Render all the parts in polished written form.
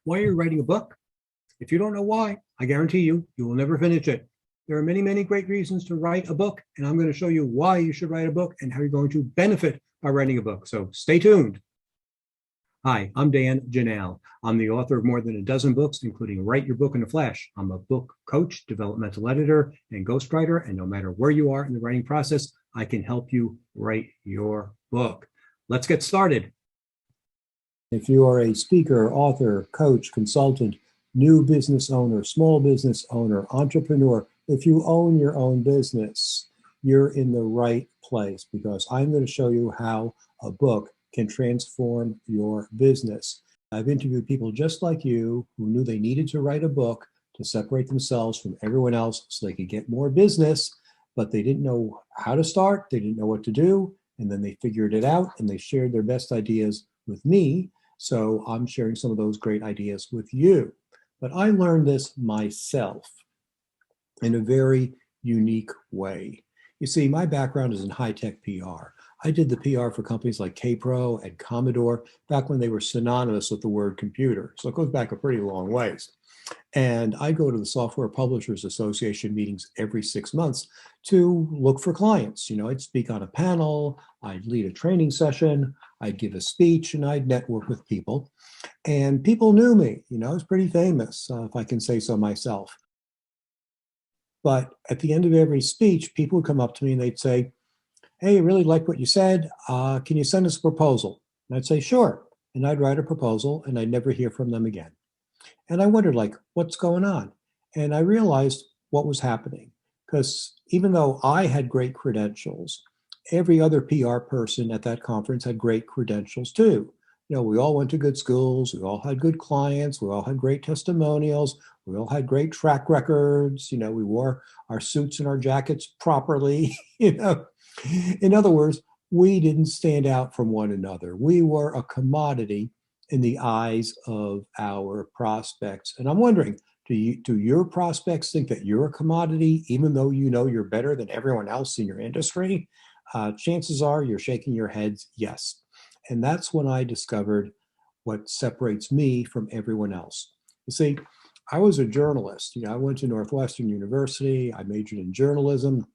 Why are you writing a book? If you don't know why, I guarantee you, you will never finish it. There are many, many great reasons to write a book, and I'm going to show you why you should write a book and how you're going to benefit by writing a book. So stay tuned. Hi, I'm Dan Janelle. I'm the author of more than a dozen books, including Write Your Book in a Flash. I'm a book coach, developmental editor, and ghostwriter, and no matter where you are in the writing process, I can help you write your book. Let's get started. If you are a speaker, author, coach, consultant, new business owner, small business owner, entrepreneur, if you own your own business, you're in the right place, because I'm going to show you how a book can transform your business. I've interviewed people just like you who knew they needed to write a book to separate themselves from everyone else so they could get more business, but they didn't know how to start, they didn't know what to do, and then they figured it out and they shared their best ideas with me. So I'm sharing some of those great ideas with you. But I learned this myself in a very unique way. You see, my background is in high-tech PR. I did the PR for companies like Kpro and Commodore back when they were synonymous with the word computer. So it goes back a pretty long ways. And I go to the Software Publishers Association meetings every 6 months to look for clients. You know, I'd speak on a panel, I'd lead a training session, I'd give a speech, and I'd network with people. And people knew me. You know, I was pretty famous, if I can say so myself. But at the end of every speech, people would come up to me and they'd say, "Hey, I really like what you said. Can you send us a proposal?" And I'd say, "Sure." And I'd write a proposal and I'd never hear from them again. And I wondered, like, what's going on? And I realized what was happening, because even though I had great credentials, every other PR person at that conference had great credentials too. You know, we all went to good schools, we all had good clients, we all had great testimonials, we all had great track records, you know, we wore our suits and our jackets properly, you know. In other words, we didn't stand out from one another. We were a commodity in the eyes of our prospects. And I'm wondering, do your prospects think that you're a commodity, even though you know you're better than everyone else in your industry? Chances are you're shaking your heads yes. And that's when I discovered what separates me from everyone else. You see, I was a journalist. You know, I went to Northwestern University. I majored in journalism.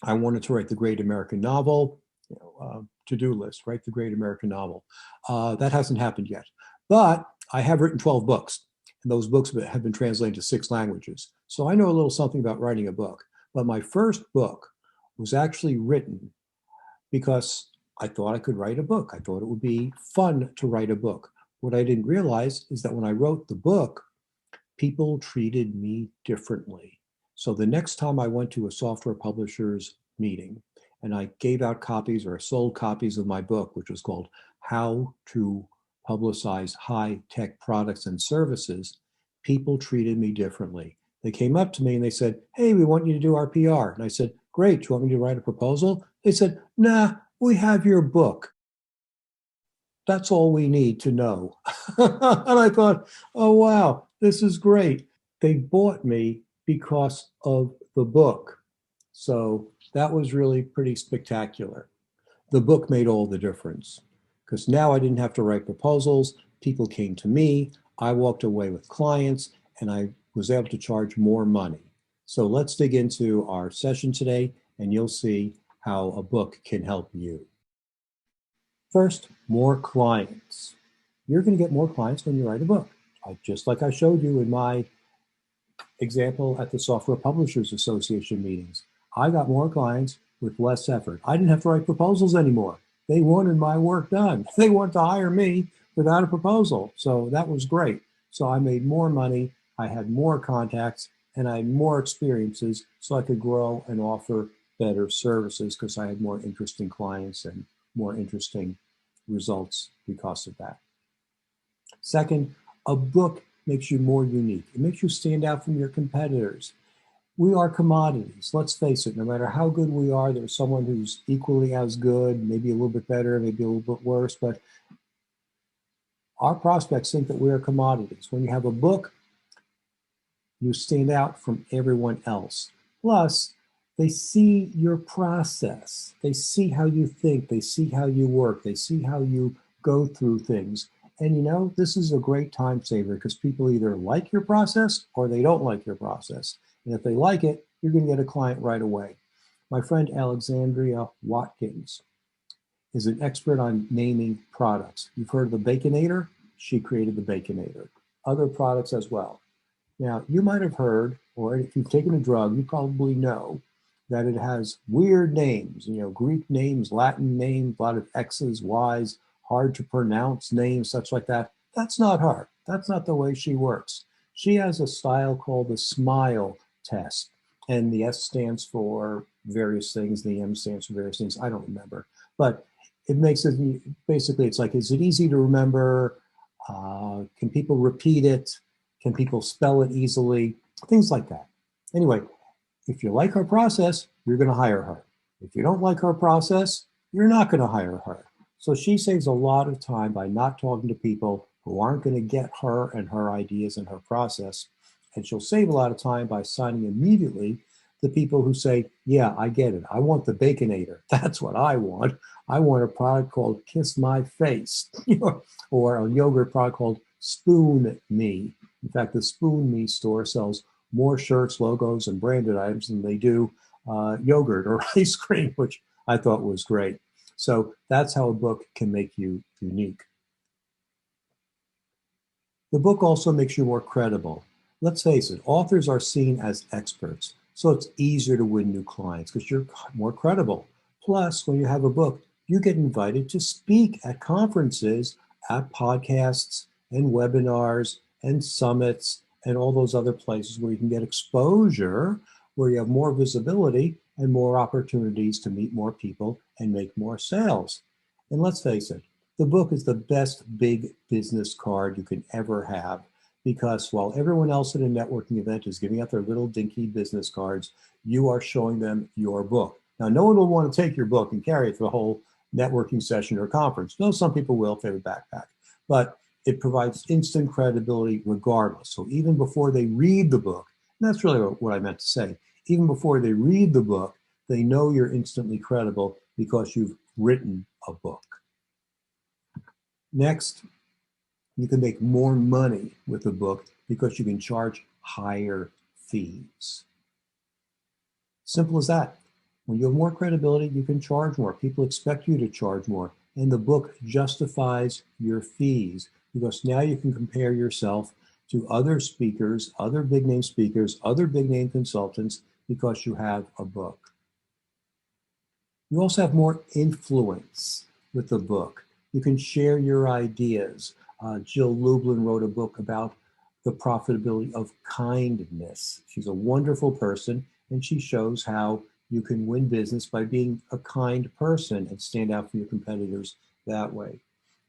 I wanted to write the great American novel, you know, to-do list, write the great American novel. That hasn't happened yet. But I have written 12 books, and those books have been translated to 6 languages. So I know a little something about writing a book. But my first book was actually written because I thought I could write a book. I thought it would be fun to write a book. What I didn't realize is that when I wrote the book, people treated me differently. So the next time I went to a software publisher's meeting and I gave out copies or sold copies of my book, which was called How to Publicize High-Tech Products and Services, people treated me differently. They came up to me and they said, "Hey, we want you to do our PR." And I said, "Great, do you want me to write a proposal?" They said, "Nah, we have your book. That's all we need to know." And I thought, oh, wow, this is great. They bought me because of the book. So that was really pretty spectacular. The book made all the difference, because now I didn't have to write proposals. People came to me. I walked away with clients, and I was able to charge more money. So let's dig into our session today, and you'll see how a book can help you. First, more clients. You're going to get more clients when you write a book. Just like I showed you in my example at the Software Publishers Association meetings. I got more clients with less effort. I didn't have to write proposals anymore. They wanted my work done. They wanted to hire me without a proposal. So that was great. So I made more money, I had more contacts, and I had more experiences so I could grow and offer better services because I had more interesting clients and more interesting results because of that. Second, a book makes you more unique. It makes you stand out from your competitors. We are commodities. Let's face it, no matter how good we are, there's someone who's equally as good, maybe a little bit better, maybe a little bit worse, but our prospects think that we are commodities. When you have a book, you stand out from everyone else. Plus, they see your process. They see how you think. They see how you work. They see how you go through things. And you know, this is a great time saver because people either like your process or they don't like your process. And if they like it, you're going to get a client right away. My friend Alexandria Watkins is an expert on naming products. You've heard of the Baconator? She created the Baconator. Other products as well. Now, you might have heard, or if you've taken a drug, you probably know that it has weird names, you know, Greek names, Latin names, a lot of X's, Y's, hard to pronounce names, such like that. That's not her. That's not the way she works. She has a style called the SMILE test. And the S stands for various things, the M stands for various things. I don't remember. But it makes it basically, it's like, is it easy to remember? Can people repeat it? Can people spell it easily? Things like that. Anyway, if you like her process, you're going to hire her. If you don't like her process, you're not going to hire her. So she saves a lot of time by not talking to people who aren't going to get her and her ideas and her process. And she'll save a lot of time by signing immediately the people who say, yeah, I get it. I want the Baconator. That's what I want. I want a product called Kiss My Face, or a yogurt product called Spoon Me. In fact, the Spoon Me store sells more shirts, logos, and branded items than they do yogurt or ice cream, which I thought was great. So that's how a book can make you unique. The book also makes you more credible. Let's face it, authors are seen as experts, so it's easier to win new clients because you're more credible. Plus, when you have a book, you get invited to speak at conferences, at podcasts, and webinars, and summits, and all those other places where you can get exposure, where you have more visibility and more opportunities to meet more people and make more sales. And let's face it, the book is the best big business card you can ever have because while everyone else at a networking event is giving out their little dinky business cards, you are showing them your book. Now, no one will want to take your book and carry it to the whole networking session or conference. No, some people will if they have a backpack, but it provides instant credibility regardless. So even before they read the book, and that's really what I meant to say, even before they read the book, they know you're instantly credible because you've written a book. Next, you can make more money with a book because you can charge higher fees. Simple as that. When you have more credibility, you can charge more. People expect you to charge more. And the book justifies your fees because now you can compare yourself to other speakers, other big name speakers, other big name consultants because you have a book. You also have more influence with the book. You can share your ideas. Jill Lublin wrote a book about the profitability of kindness. She's a wonderful person, and she shows how you can win business by being a kind person and stand out from your competitors that way.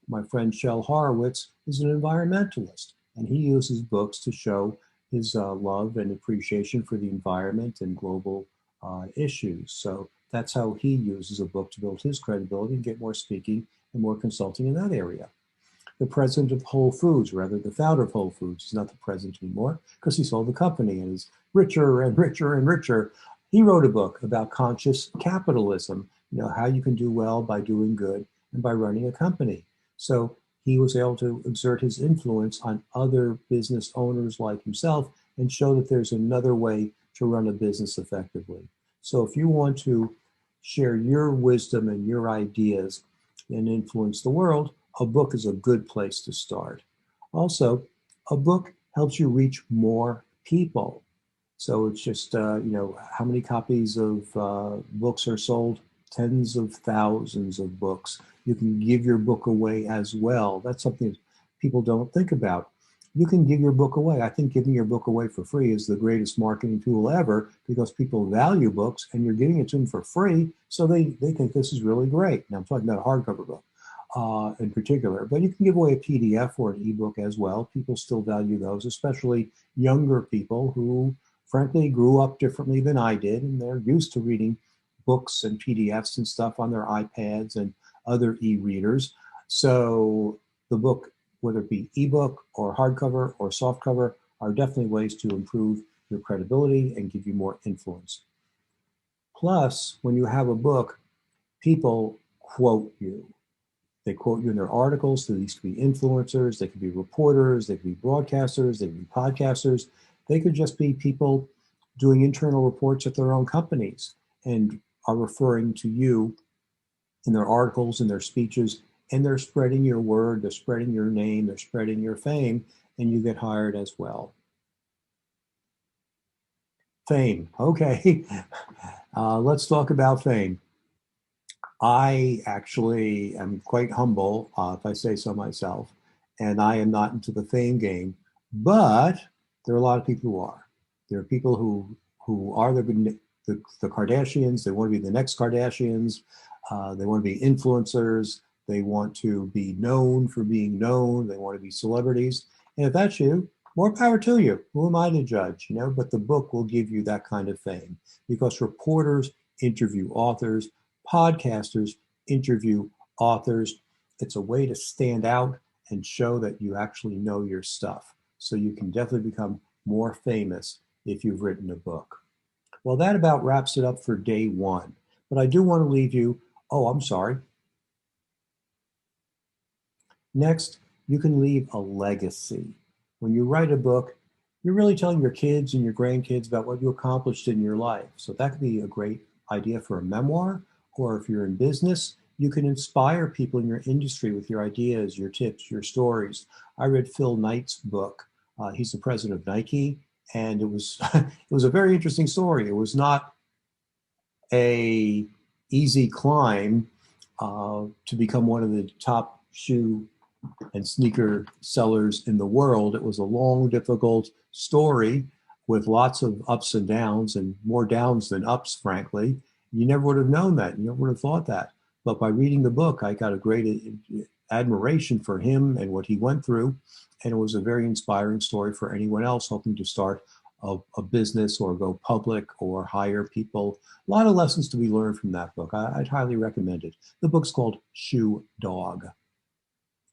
My friend Shel Horowitz is an environmentalist, and he uses books to show his love and appreciation for the environment and global issues. So that's how he uses a book to build his credibility and get more speaking and more consulting in that area. The president of Whole Foods, rather the founder of Whole Foods, is not the president anymore because he sold the company and is richer and richer and richer. He wrote a book about conscious capitalism, how you can do well by doing good and by running a company. So he was able to exert his influence on other business owners like himself and show that there's another way to run a business effectively. So if you want to share your wisdom and your ideas and influence the world, a book is a good place to start. Also, a book helps you reach more people. So it's just, how many copies of books are sold? Tens of thousands of books. You can give your book away as well. That's something people don't think about. You can give your book away. I think giving your book away for free is the greatest marketing tool ever because people value books and you're giving it to them for free. So they think this is really great. Now I'm talking about a hardcover book in particular, but you can give away a PDF or an ebook as well. People still value those, especially younger people who frankly grew up differently than I did. And they're used to reading books and PDFs and stuff on their iPads and other e-readers. So the book, whether it be ebook or hardcover or softcover, are definitely ways to improve your credibility and give you more influence. Plus, when you have a book, people quote you. They quote you in their articles. So these could be influencers, they could be reporters, they could be broadcasters, they could be podcasters. They could just be people doing internal reports at their own companies and are referring to you in their articles and their speeches, and they're spreading your word, they're spreading your name, they're spreading your fame, and you get hired as well. Fame, okay. Let's talk about fame. I actually am quite humble, if I say so myself, and I am not into the fame game, but there are a lot of people who are. There are people who are the Kardashians. They want to be the next Kardashians. They want to be influencers. They want to be known for being known. They want to be celebrities. And if that's you, more power to you. Who am I to judge? You know, but the book will give you that kind of fame because reporters interview authors, podcasters interview authors. It's a way to stand out and show that you actually know your stuff. So you can definitely become more famous if you've written a book. Well, that about wraps it up for day one. But I do want to leave you, oh, I'm sorry. Next, you can leave a legacy. When you write a book, you're really telling your kids and your grandkids about what you accomplished in your life. So that could be a great idea for a memoir, or if you're in business, you can inspire people in your industry with your ideas, your tips, your stories. I read Phil Knight's book. He's the president of Nike, and it was it was a very interesting story. It was not a easy climb to become one of the top shoe and sneaker sellers in the world. It was a long, difficult story with lots of ups and downs, and more downs than ups, frankly. You never would have known that. You never would have thought that. But by reading the book, I got a great admiration for him and what he went through. And it was a very inspiring story for anyone else hoping to start a business or go public or hire people. A lot of lessons to be learned from that book. I'd highly recommend it. The book's called Shoe Dog,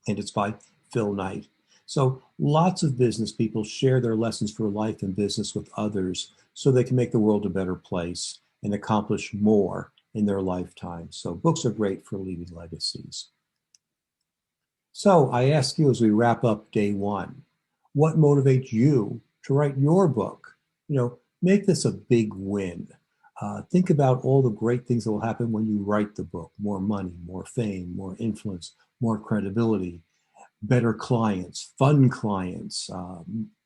and it's by Phil Knight. So lots of business people share their lessons for life and business with others so they can make the world a better place and accomplish more in their lifetime. So books are great for leaving legacies. So I ask you as we wrap up day one, what motivates you to write your book? You know, make this a big win. Think about all the great things that will happen when you write the book: more money, more fame, more influence, more credibility, better clients, fun clients,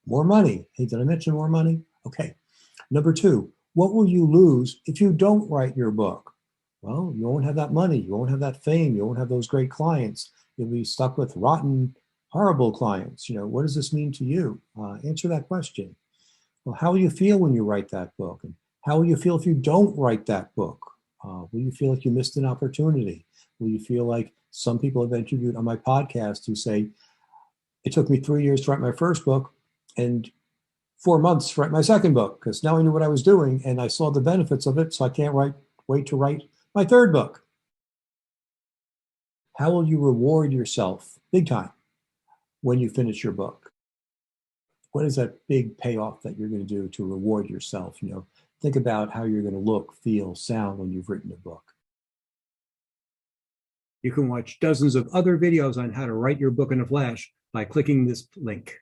more money. Hey, did I mention more money? Okay. Number two, what will you lose if you don't write your book? Well, you won't have that money. You won't have that fame. You won't have those great clients. You'll be stuck with rotten, horrible clients. You know, what does this mean to you? Answer that question. Well, how will you feel when you write that book? And how will you feel if you don't write that book? Will you feel like you missed an opportunity? Will you feel like some people have interviewed on my podcast who say, it took me 3 years to write my first book and 4 months to write my second book, because now I knew what I was doing and I saw the benefits of it, so I can't wait to write my third book. How will you reward yourself big time when you finish your book? What is that big payoff that you're going to do to reward yourself? You know, think about how you're going to look, feel, sound when you've written a book. You can watch dozens of other videos on how to write your book in a flash by clicking this link.